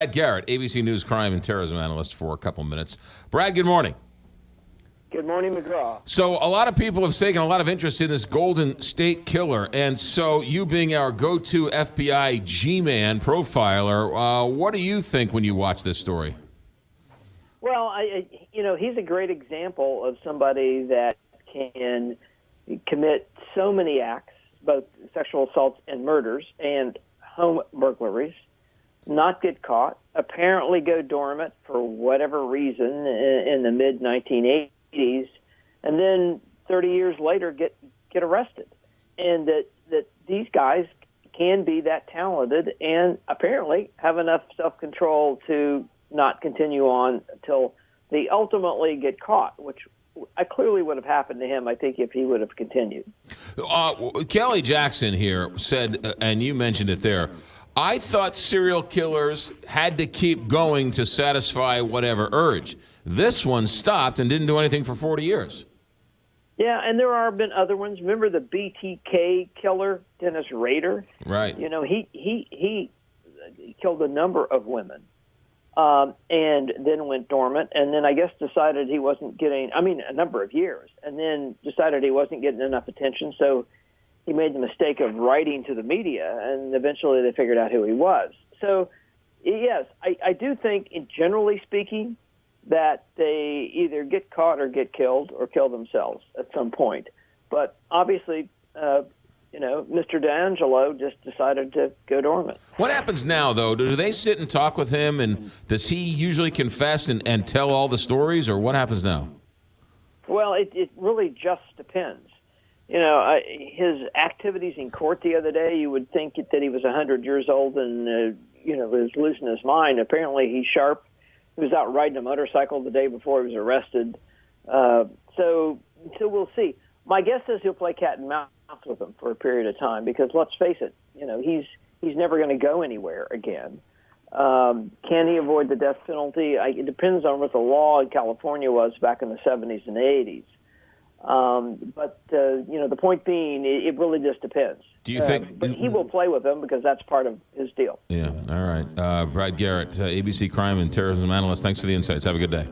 Brad Garrett, ABC News crime and terrorism analyst for a couple minutes. Brad, good morning. Good morning, McGraw. So a lot of people have taken a lot of interest in this Golden State Killer, and so you being our go-to FBI G-man profiler, what do you think when you watch this story? Well, he's a great example of somebody that can commit so many acts, both sexual assaults and murders and home burglaries, not get caught, apparently go dormant for whatever reason in the mid-1980s, and then 30 years later get arrested. And that these guys can be that talented and apparently have enough self-control to not continue on until they ultimately get caught, which I clearly would have happened to him, I think, if he would have continued. Kelly Jackson here said, and you mentioned it there, I thought serial killers had to keep going to satisfy whatever urge. This one stopped and didn't do anything for 40 years. Yeah, and there have been other ones. Remember the BTK killer, Dennis Rader? Right. You know, he killed a number of women and then went dormant, and then I guess decided he wasn't getting, a number of years, and then decided he wasn't getting enough attention, so he made the mistake of writing to the media, and eventually they figured out who he was. So, yes, I do think, generally speaking, that they either get caught or get killed or kill themselves at some point. But obviously, Mr. D'Angelo just decided to go dormant. What happens now, though? Do they sit and talk with him, and does he usually confess and tell all the stories, or what happens now? Well, it really just depends. You know, his activities in court the other day, you would think that he was 100 years old and, was losing his mind. Apparently he's sharp. He was out riding a motorcycle the day before he was arrested. So we'll see. My guess is he'll play cat and mouse with him for a period of time because, let's face it, he's never going to go anywhere again. Can he avoid the death penalty? It depends on what the law in California was back in the 70s and 80s. But the point being, it really just depends. Do you think? But he will play with them because that's part of his deal. Yeah. All right. Brad Garrett, ABC crime and terrorism analyst. Thanks for the insights. Have a good day.